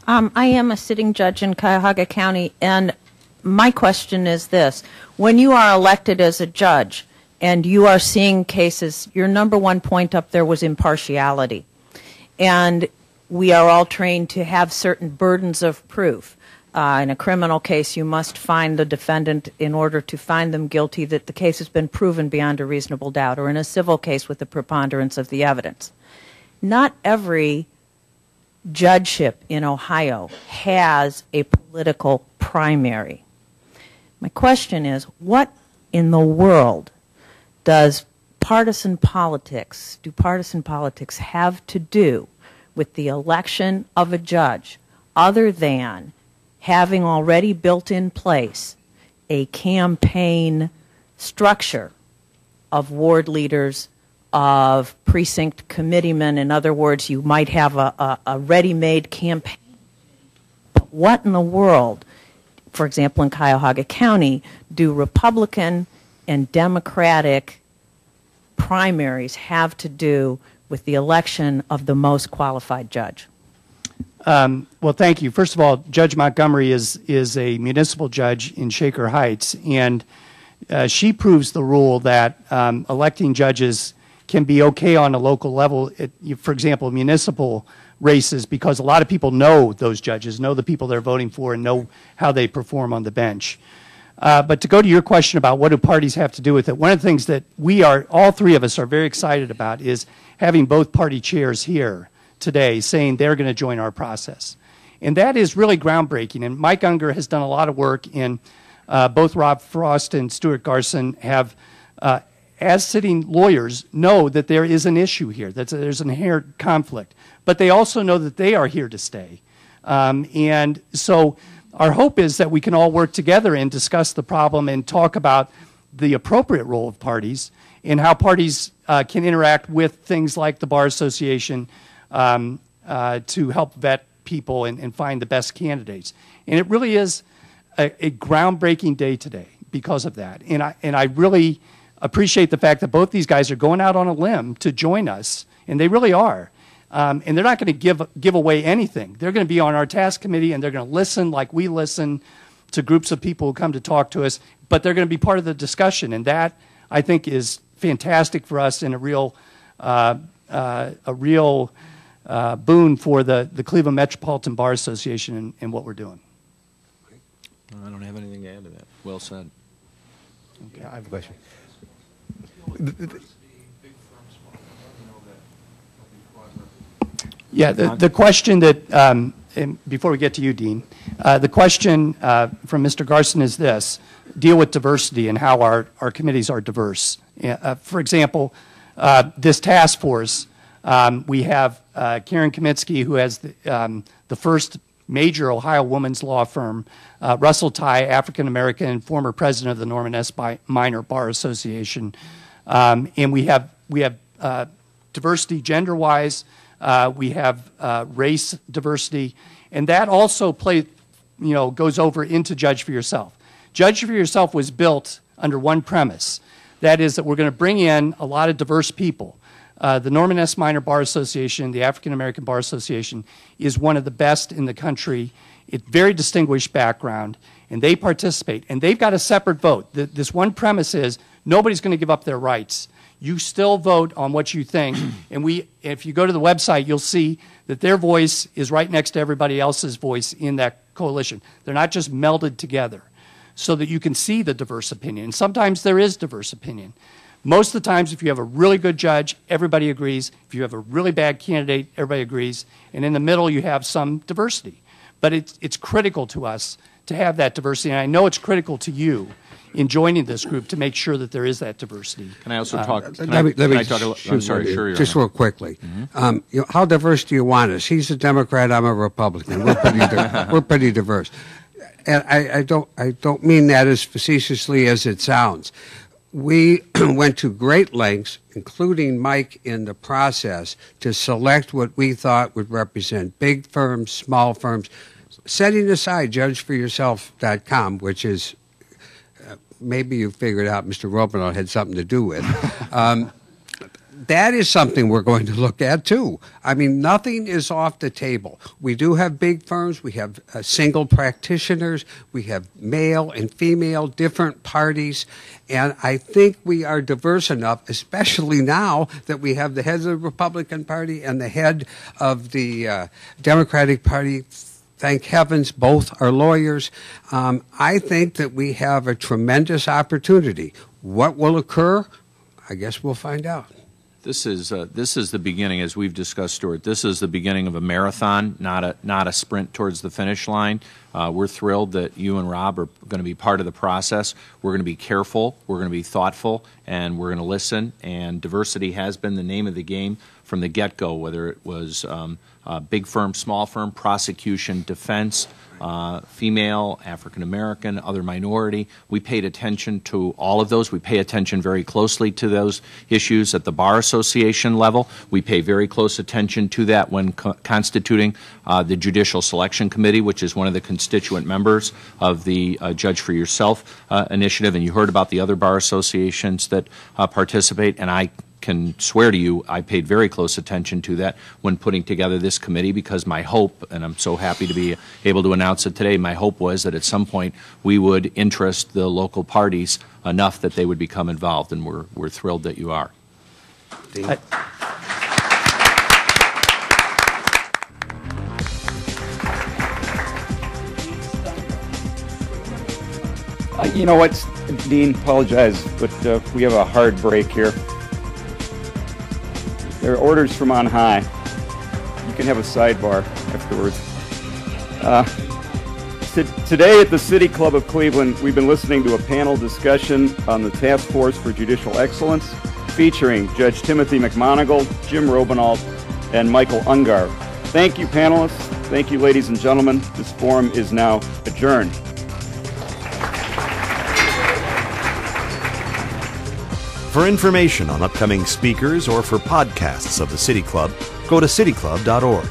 I am a sitting judge in Cuyahoga County, and my question is this. When you are elected as a judge and you are seeing cases, your number one point up there was impartiality. And we are all trained to have certain burdens of proof. In a criminal case, you must find the defendant in order to find them guilty that the case has been proven beyond a reasonable doubt, or in a civil case with the preponderance of the evidence. Not every judgeship in Ohio has a political primary. My question is, what in the world do partisan politics have to do with the election of a judge other than having already built in place a campaign structure of ward leaders, of precinct committeemen? In other words, you might have a ready-made campaign. But what in the world, for example, in Cuyahoga County, do Republican and Democratic primaries have to do with the election of the most qualified judge? Well, thank you. First of all, Judge Montgomery is a municipal judge in Shaker Heights, and she proves the rule that electing judges can be okay on a local level, for example, municipal races, because a lot of people know those judges, know the people they're voting for, and know how they perform on the bench. But to go to your question about what do parties have to do with it, one of the things that all three of us are very excited about is having both party chairs here today saying they're going to join our process. And that is really groundbreaking. And Mike Unger has done a lot of work in both Rob Frost and Stuart Garson have, as sitting lawyers, know that there is an issue here, that there's an inherent conflict. But they also know that they are here to stay. And so our hope is that we can all work together and discuss the problem and talk about the appropriate role of parties and how parties can interact with things like the Bar Association to help vet people and find the best candidates. And it really is a groundbreaking day today because of that. And I really appreciate the fact that both these guys are going out on a limb to join us, and they really are. And they're not going to give away anything. They're going to be on our task committee, and they're going to listen like we listen to groups of people who come to talk to us, but they're going to be part of the discussion. And that, I think, is fantastic for us and a real boon for the Cleveland Metropolitan Bar Association and what we're doing. I don't have anything to add to that. Well said. Okay, I have a question. Yeah, the question that, and before we get to you, Dean, the question from Mr. Garson is this: deal with diversity and how our committees are diverse. For example, this task force, we have Karen Kaminsky, who has the first major Ohio women's law firm, Russell Ty, African-American and former president of the Norman S. Minor Bar Association. And we have diversity gender-wise. We have race diversity. And that also goes over into Judge for Yourself. Judge for Yourself was built under one premise. That is that we're going to bring in a lot of diverse people. The Norman S. Minor Bar Association, the African American Bar Association, is one of the best in the country. It's very distinguished background, and they participate. And they've got a separate vote. This one premise is nobody's going to give up their rights. You still vote on what you think. And if you go to the website, you'll see that their voice is right next to everybody else's voice in that coalition. They're not just melded together so that you can see the diverse opinion. And sometimes there is diverse opinion. Most of the times, if you have a really good judge, everybody agrees. If you have a really bad candidate, everybody agrees. And in the middle, you have some diversity. But it's critical to us to have that diversity. And I know it's critical to you in joining this group to make sure that there is that diversity. Can I also talk? I'm sorry, sure. Just real quickly. Mm-hmm. How diverse do you want us? He's a Democrat. I'm a Republican. We're pretty diverse. And I don't mean that as facetiously as it sounds. We went to great lengths, including Mike in the process, to select what we thought would represent big firms, small firms, setting aside judgeforyourself.com, which is, maybe you figured out Mr. Romanov had something to do with. that is something we're going to look at too. I mean, nothing is off the table. We do have big firms. We have single practitioners. We have male and female, different parties. And I think we are diverse enough, especially now that we have the head of the Republican Party and the head of the Democratic Party. Thank heavens, both are lawyers. I think that we have a tremendous opportunity. What will occur? I guess we'll find out. This is the beginning, as we've discussed, Stuart. This is the beginning of a marathon, not a sprint towards the finish line. We're thrilled that you and Rob are going to be part of the process. We're going to be careful, we're going to be thoughtful, and we're going to listen. And diversity has been the name of the game from the get-go, whether it was big firm, small firm, prosecution, defense, female, African American, other minority. We paid attention to all of those. We pay attention very closely to those issues at the Bar Association level. We pay very close attention to that when constituting the Judicial Selection Committee, which is one of the constituent members of the Judge for Yourself initiative. And you heard about the other bar associations that participate, and I can swear to you I paid very close attention to that when putting together this committee, because my hope, and I'm so happy to be able to announce it today, my hope was that at some point we would interest the local parties enough that they would become involved, and we're thrilled that you are. You know what, Dean, apologize, but we have a hard break here. There are orders from on high. You can have a sidebar afterwards. Today at the City Club of Cleveland, we've been listening to a panel discussion on the Task Force for Judicial Excellence, featuring Judge Timothy McMonigle, Jim Robenalt, and Michael Ungar. Thank you, panelists. Thank you, ladies and gentlemen. This forum is now adjourned. For information on upcoming speakers or for podcasts of the City Club, go to cityclub.org.